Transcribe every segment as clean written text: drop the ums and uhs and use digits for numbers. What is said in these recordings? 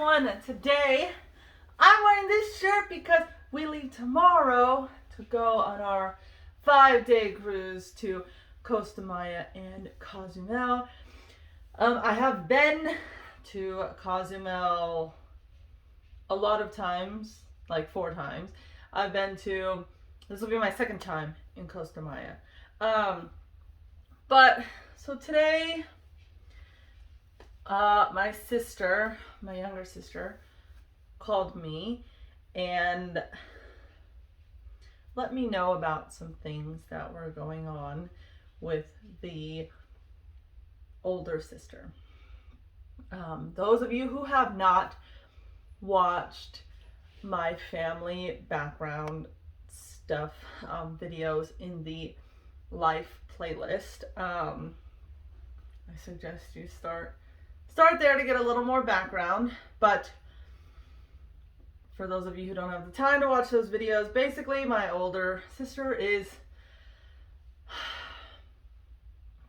everyone. Today I'm wearing this shirt because we leave tomorrow to go on our 5-day cruise to Costa Maya and Cozumel. I have been to Cozumel a lot of times, like 4 times. This will be my second time in Costa Maya. So today, my younger sister, called me and let me know about some things that were going on with the older sister. Those of you who have not watched my family background stuff videos in the life playlist, I suggest you start there to get a little more background. But for those of you who don't have the time to watch those videos, basically my older sister is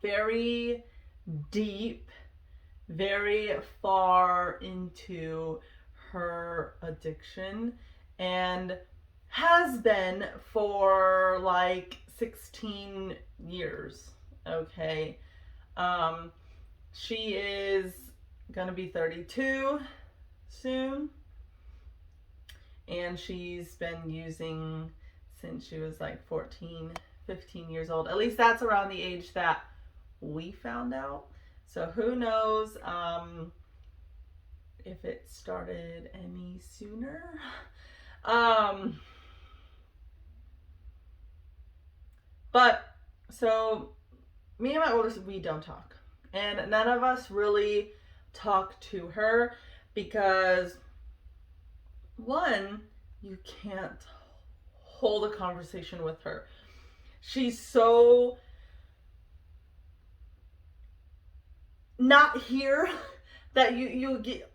very deep, very far into her addiction, and has been for like 16 years. Okay. She is gonna be 32 soon, and she's been using since she was like 14, 15 years old. At least that's around the age that we found out. So who knows if it started any sooner. But so me and my oldest, we don't talk. And none of us really talk to her because, one, you can't hold a conversation with her. She's so not here that you get.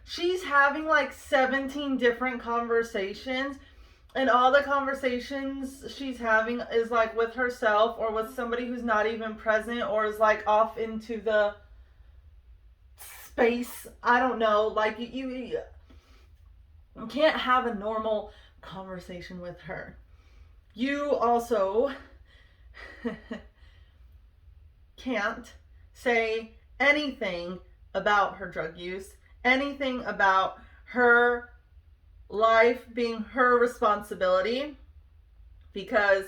She's having like 17 different conversations, and all the conversations she's having is like with herself or with somebody who's not even present, or is like off into the space. I don't know. Like you can't have a normal conversation with her. You also can't say anything about her drug use, anything about her life being her responsibility, because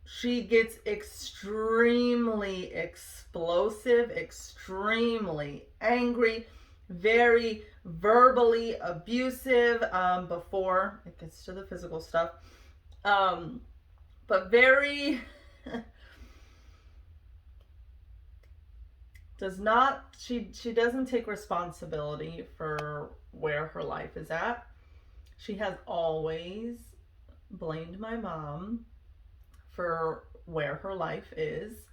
she gets extremely explosive, extremely angry, very verbally abusive before it gets to the physical stuff, but very she doesn't take responsibility for where her life is at. She has always blamed my mom for where her life is.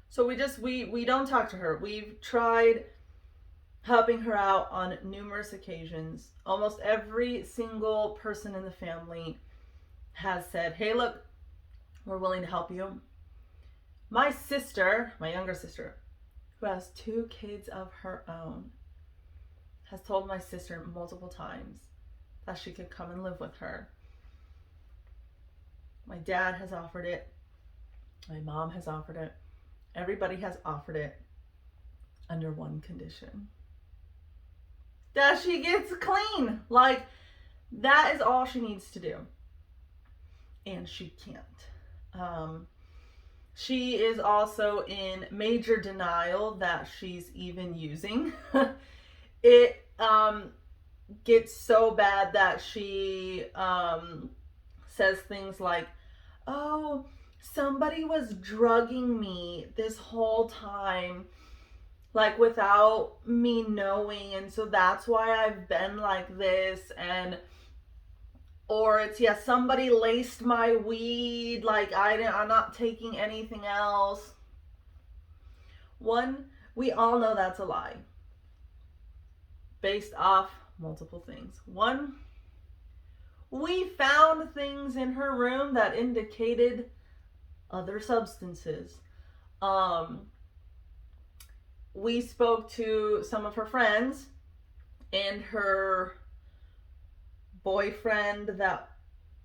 So we don't talk to her. We've tried helping her out on numerous occasions. Almost every single person in the family has said, hey, look, we're willing to help you. My sister, my younger sister, who has 2 kids of her own, has told my sister multiple times that she could come and live with her. My dad has offered it. My mom has offered it. Everybody has offered it under one condition: that she gets clean. Like, that is all she needs to do. And she can't. She is also in major denial that she's even using. It gets so bad that she says things like, oh, somebody was drugging me this whole time, like without me knowing, and so that's why I've been like this. Or it's, yeah, somebody laced my weed, like I'm not taking anything else. One, we all know that's a lie, based off multiple things. One, we found things in her room that indicated other substances, Um, we spoke to some of her friends, and her boyfriend, that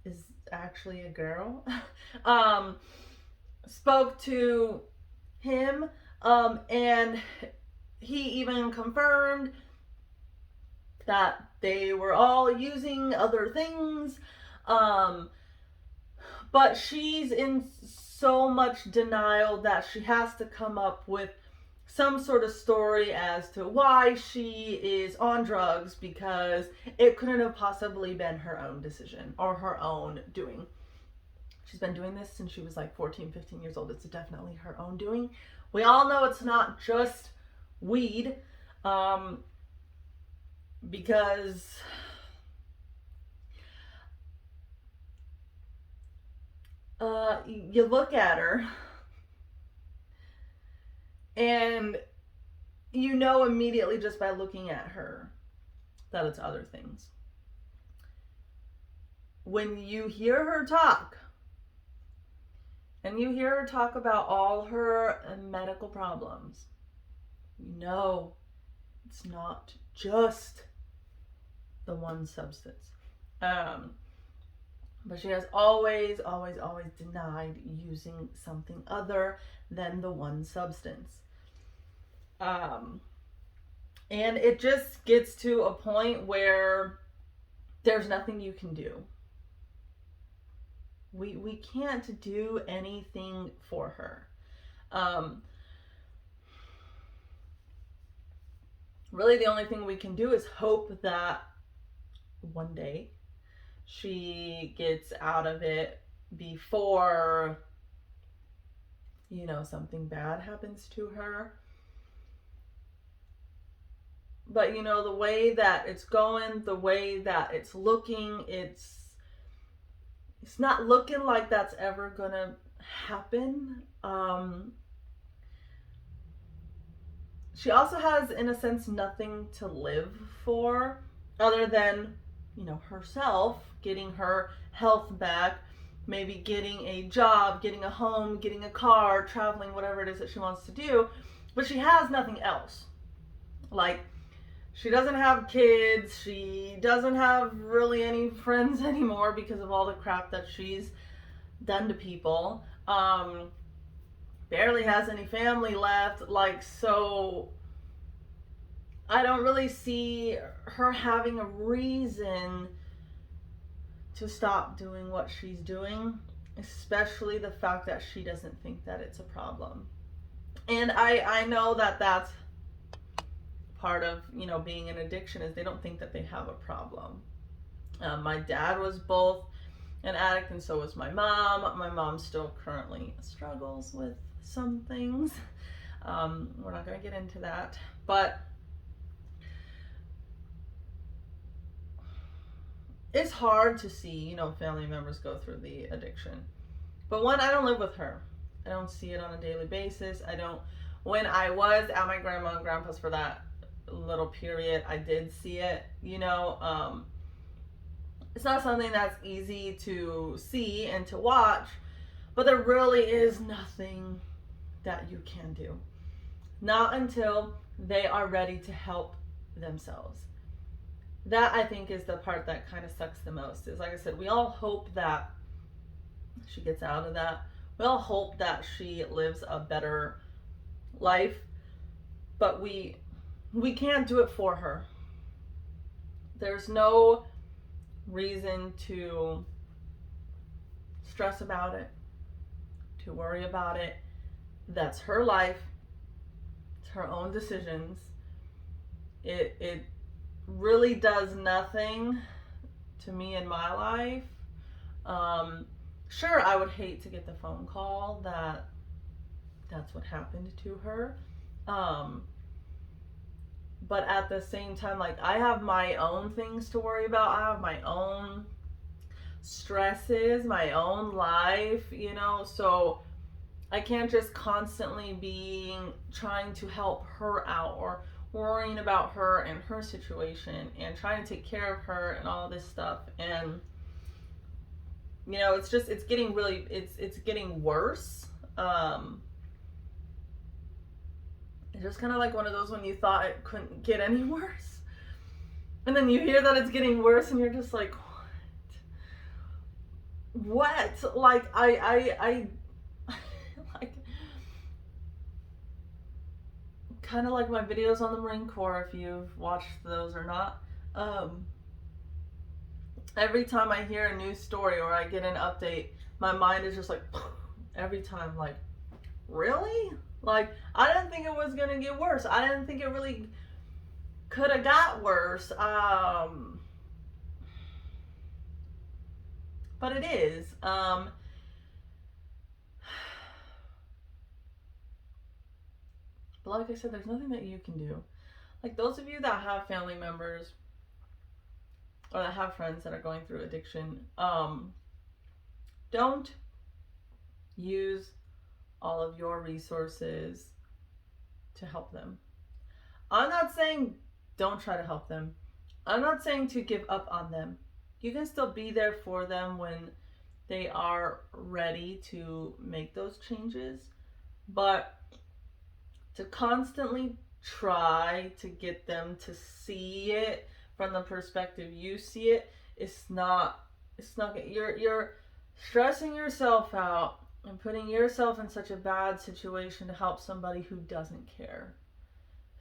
is actually a girl, um, spoke to him, and he even confirmed that they were all using other things. Um, but she's in so much denial that she has to come up with some sort of story as to why she is on drugs, because it couldn't have possibly been her own decision or her own doing. She's been doing this since she was like 14, 15 years old. It's definitely her own doing. We all know it's not just weed, because you look at her and you know immediately just by looking at her that it's other things. When you hear her talk, and you hear her talk about all her medical problems, you know it's not just the one substance. But she has always, always, always denied using something other than the one substance. And it just gets to a point where there's nothing you can do. We can't do anything for her. Really, the only thing we can do is hope that one day she gets out of it before, something bad happens to her. But, the way that it's going, the way that it's looking, it's not looking like that's ever gonna happen. She also has, in a sense, nothing to live for other than, herself, getting her health back, maybe getting a job, getting a home, getting a car, traveling, whatever it is that she wants to do. But she has nothing else. Like, she doesn't have kids. She doesn't have really any friends anymore because of all the crap that she's done to people. Barely has any family left. So I don't really see her having a reason to stop doing what she's doing, especially the fact that she doesn't think that it's a problem. And I know that that's part of, being an addiction, is they don't think that they have a problem. My dad was both an addict, and so was my mom. My mom still currently struggles with some things. We're not going to get into that. But it's hard to see, family members go through the addiction. But one, I don't live with her. I don't see it on a daily basis. When I was at my grandma and grandpa's for that little period, I did see it, it's not something that's easy to see and to watch, but there really is nothing that you can do. Not until they are ready to help themselves. That, I think, is the part that kind of sucks the most. Is, like I said, we all hope that she gets out of that. We all hope that she lives a better life, but we can't do it for her. There's no reason to stress about it, to worry about it. That's her life. It's her own decisions. It really does nothing to me in my life. Sure, I would hate to get the phone call that that's what happened to her. But at the same time, like, I have my own things to worry about. I have my own stresses, my own life, so I can't just constantly be trying to help her out or worrying about her and her situation and trying to take care of her and all this stuff. And it's getting worse. It's just kind of like one of those when you thought it couldn't get any worse. And then you hear that it's getting worse and you're just like, what? Like, I like, kind of like my videos on the Marine Corps, if you've watched those or not. Every time I hear a new story or I get an update, my mind is just like, every time, like, really? Like, I didn't think it was going to get worse. I didn't think it really could have got worse. But it is. But like I said, there's nothing that you can do. Like, those of you that have family members or that have friends that are going through addiction, don't use all of your resources to help them. I'm not saying don't try to help them. I'm not saying to give up on them. You can still be there for them when they are ready to make those changes. But to constantly try to get them to see it from the perspective you see it, it's not you're stressing yourself out and putting yourself in such a bad situation to help somebody who doesn't care,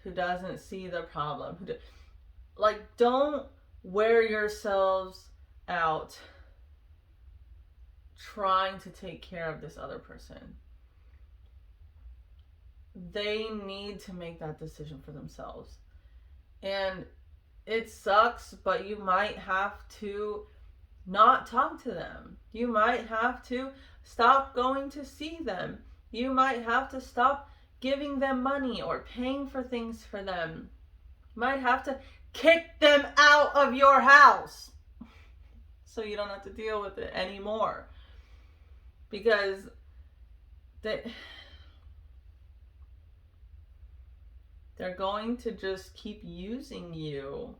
who doesn't see the problem, don't wear yourselves out trying to take care of this other person. They need to make that decision for themselves. And it sucks, but you might have to not talk to them. You might have to stop going to see them. You might have to stop giving them money or paying for things for them. You might have to kick them out of your house so you don't have to deal with it anymore. Because they're going to just keep using you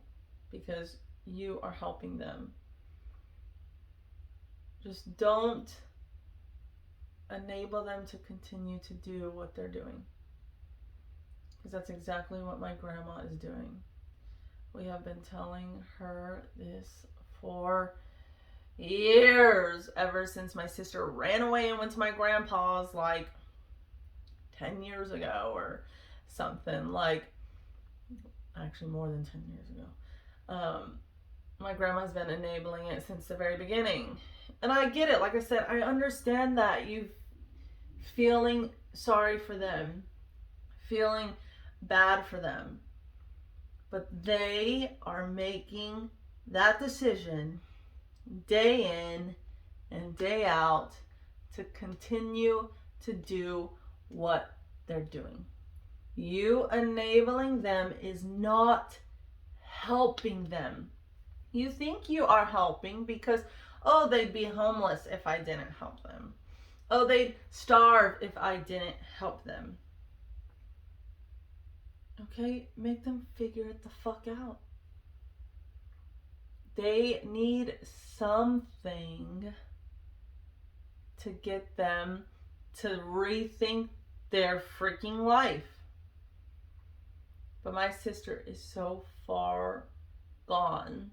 because you are helping them. Just don't enable them to continue to do what they're doing. Because that's exactly what my grandma is doing. We have been telling her this for years, ever since my sister ran away and went to my grandpa's like 10 years ago or something, like actually more than 10 years ago. My grandma's been enabling it since the very beginning. And I get it. Like I said, I understand that you feeling sorry for them, feeling bad for them. But they are making that decision day in and day out to continue to do what they're doing. You enabling them is not helping them. You think you are helping because, oh, they'd be homeless if I didn't help them. Oh, they'd starve if I didn't help them. Okay, make them figure it the fuck out. They need something to get them to rethink their freaking life. But my sister is so far gone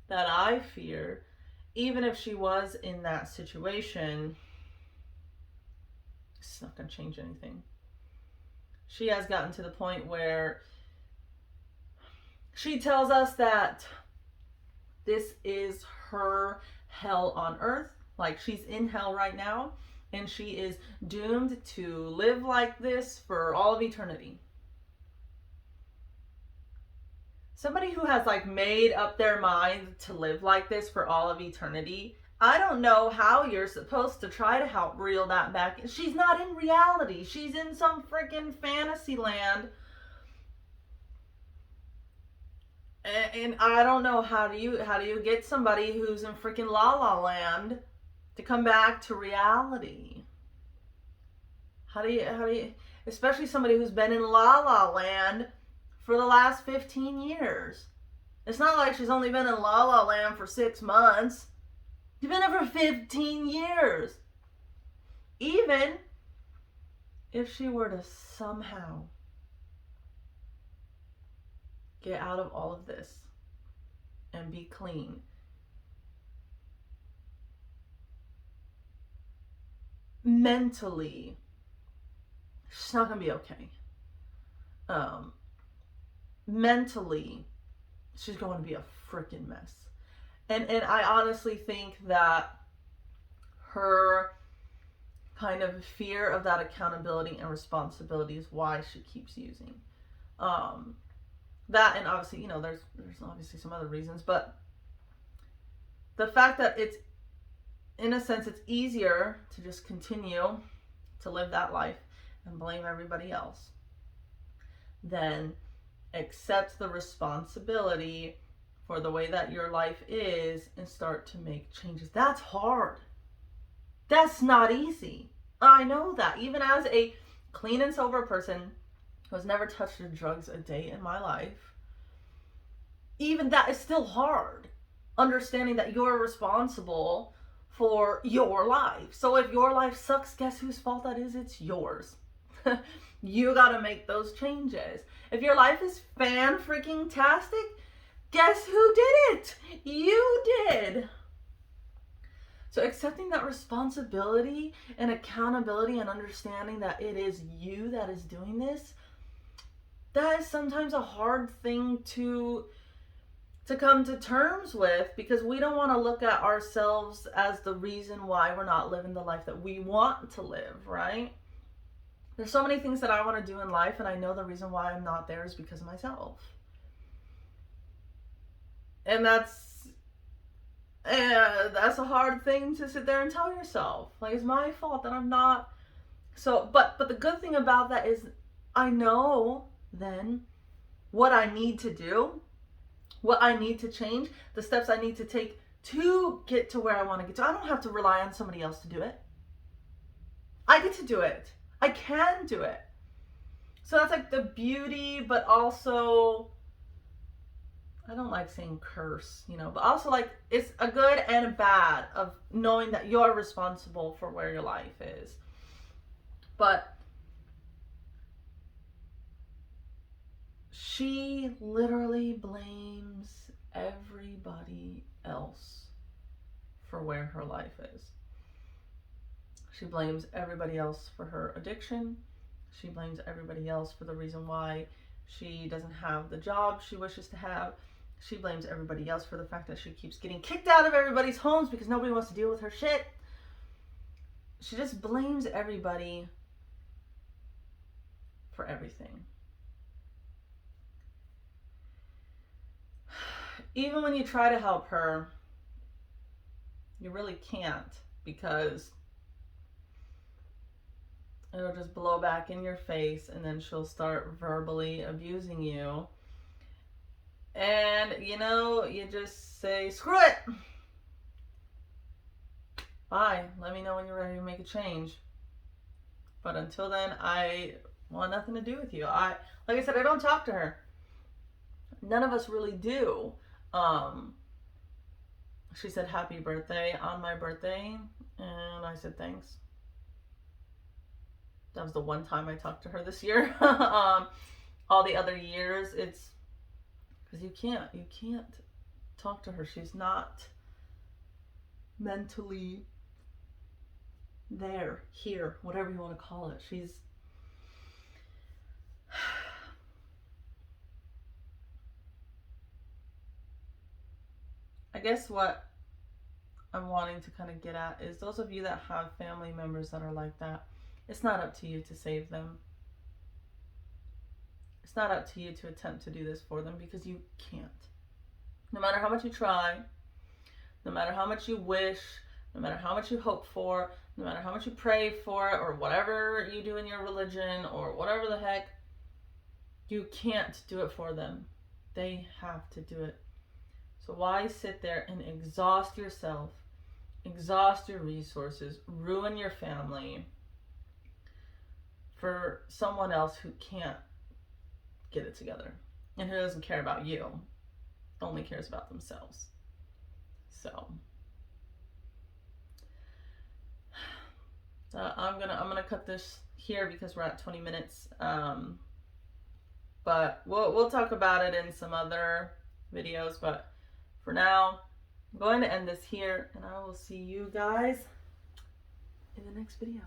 that I fear, even if she was in that situation, it's not going to change anything. She has gotten to the point where she tells us that this is her hell on earth. Like, she's in hell right now, and she is doomed to live like this for all of eternity. Somebody who has like made up their mind to live like this for all of eternity, I don't know how you're supposed to try to help reel that back. She's not in reality. She's in some freaking fantasy land. And I don't know, how do you get somebody who's in freaking La La Land to come back to reality? How do you, especially somebody who's been in La La Land for the last 15 years. It's not like she's only been in La La Land for 6 months. She's been there for 15 years. Even if she were to somehow get out of all of this and be clean, mentally, she's not going to be okay. Mentally, she's going to be a freaking mess. And I honestly think that her kind of fear of that accountability and responsibility is why she keeps using. That, and obviously, you know, there's obviously some other reasons, but the fact that it's, in a sense, it's easier to just continue to live that life and blame everybody else than accept the responsibility for the way that your life is and start to make changes. That's hard. That's not easy. I know that. Even as a clean and sober person who has never touched drugs a day in my life, even that is still hard. Understanding that you're responsible for your life. So if your life sucks, guess whose fault that is? It's yours. You gotta make those changes. If your life is fan-freaking-tastic, guess who did it? You did. So accepting that responsibility and accountability and understanding that it is you that is doing this, that is sometimes a hard thing to come to terms with, because we don't want to look at ourselves as the reason why we're not living the life that we want to live, right? There's so many things that I want to do in life, and I know the reason why I'm not there is because of myself. And that's a hard thing to sit there and tell yourself. Like, it's my fault that I'm not. So, but the good thing about that is I know then what I need to do, what I need to change, the steps I need to take to get to where I want to get to. I don't have to rely on somebody else to do it. I get to do it. I can do it. So that's like the beauty, but also, I don't like saying curse, you know, but also like it's a good and a bad of knowing that you're responsible for where your life is. But she literally blames everybody else for where her life is. She blames everybody else for her addiction. She blames everybody else for the reason why she doesn't have the job she wishes to have. She blames everybody else for the fact that she keeps getting kicked out of everybody's homes because nobody wants to deal with her shit. She just blames everybody for everything. Even when you try to help her, you really can't, because it'll just blow back in your face, and then she'll start verbally abusing you. And, you know, you just say, screw it. Bye. Let me know when you're ready to make a change. But until then, I want nothing to do with you. Like I said, I don't talk to her. None of us really do. She said happy birthday on my birthday, and I said thanks. That was the one time I talked to her this year. All the other years, it's because you can't talk to her. She's not mentally there, here, whatever you want to call it. I guess what I'm wanting to kind of get at is those of you that have family members that are like that, it's not up to you to save them. It's not up to you to attempt to do this for them, because you can't. No matter how much you try, no matter how much you wish, no matter how much you hope for, no matter how much you pray for it, or whatever you do in your religion, or whatever the heck, you can't do it for them. They have to do it. So why sit there and exhaust yourself, exhaust your resources, ruin your family for someone else who can't get it together and who doesn't care about you, only cares about themselves? So So I'm gonna cut this here because we're at 20 minutes. But we'll talk about it in some other videos. But for now, I'm going to end this here, and I will see you guys in the next video.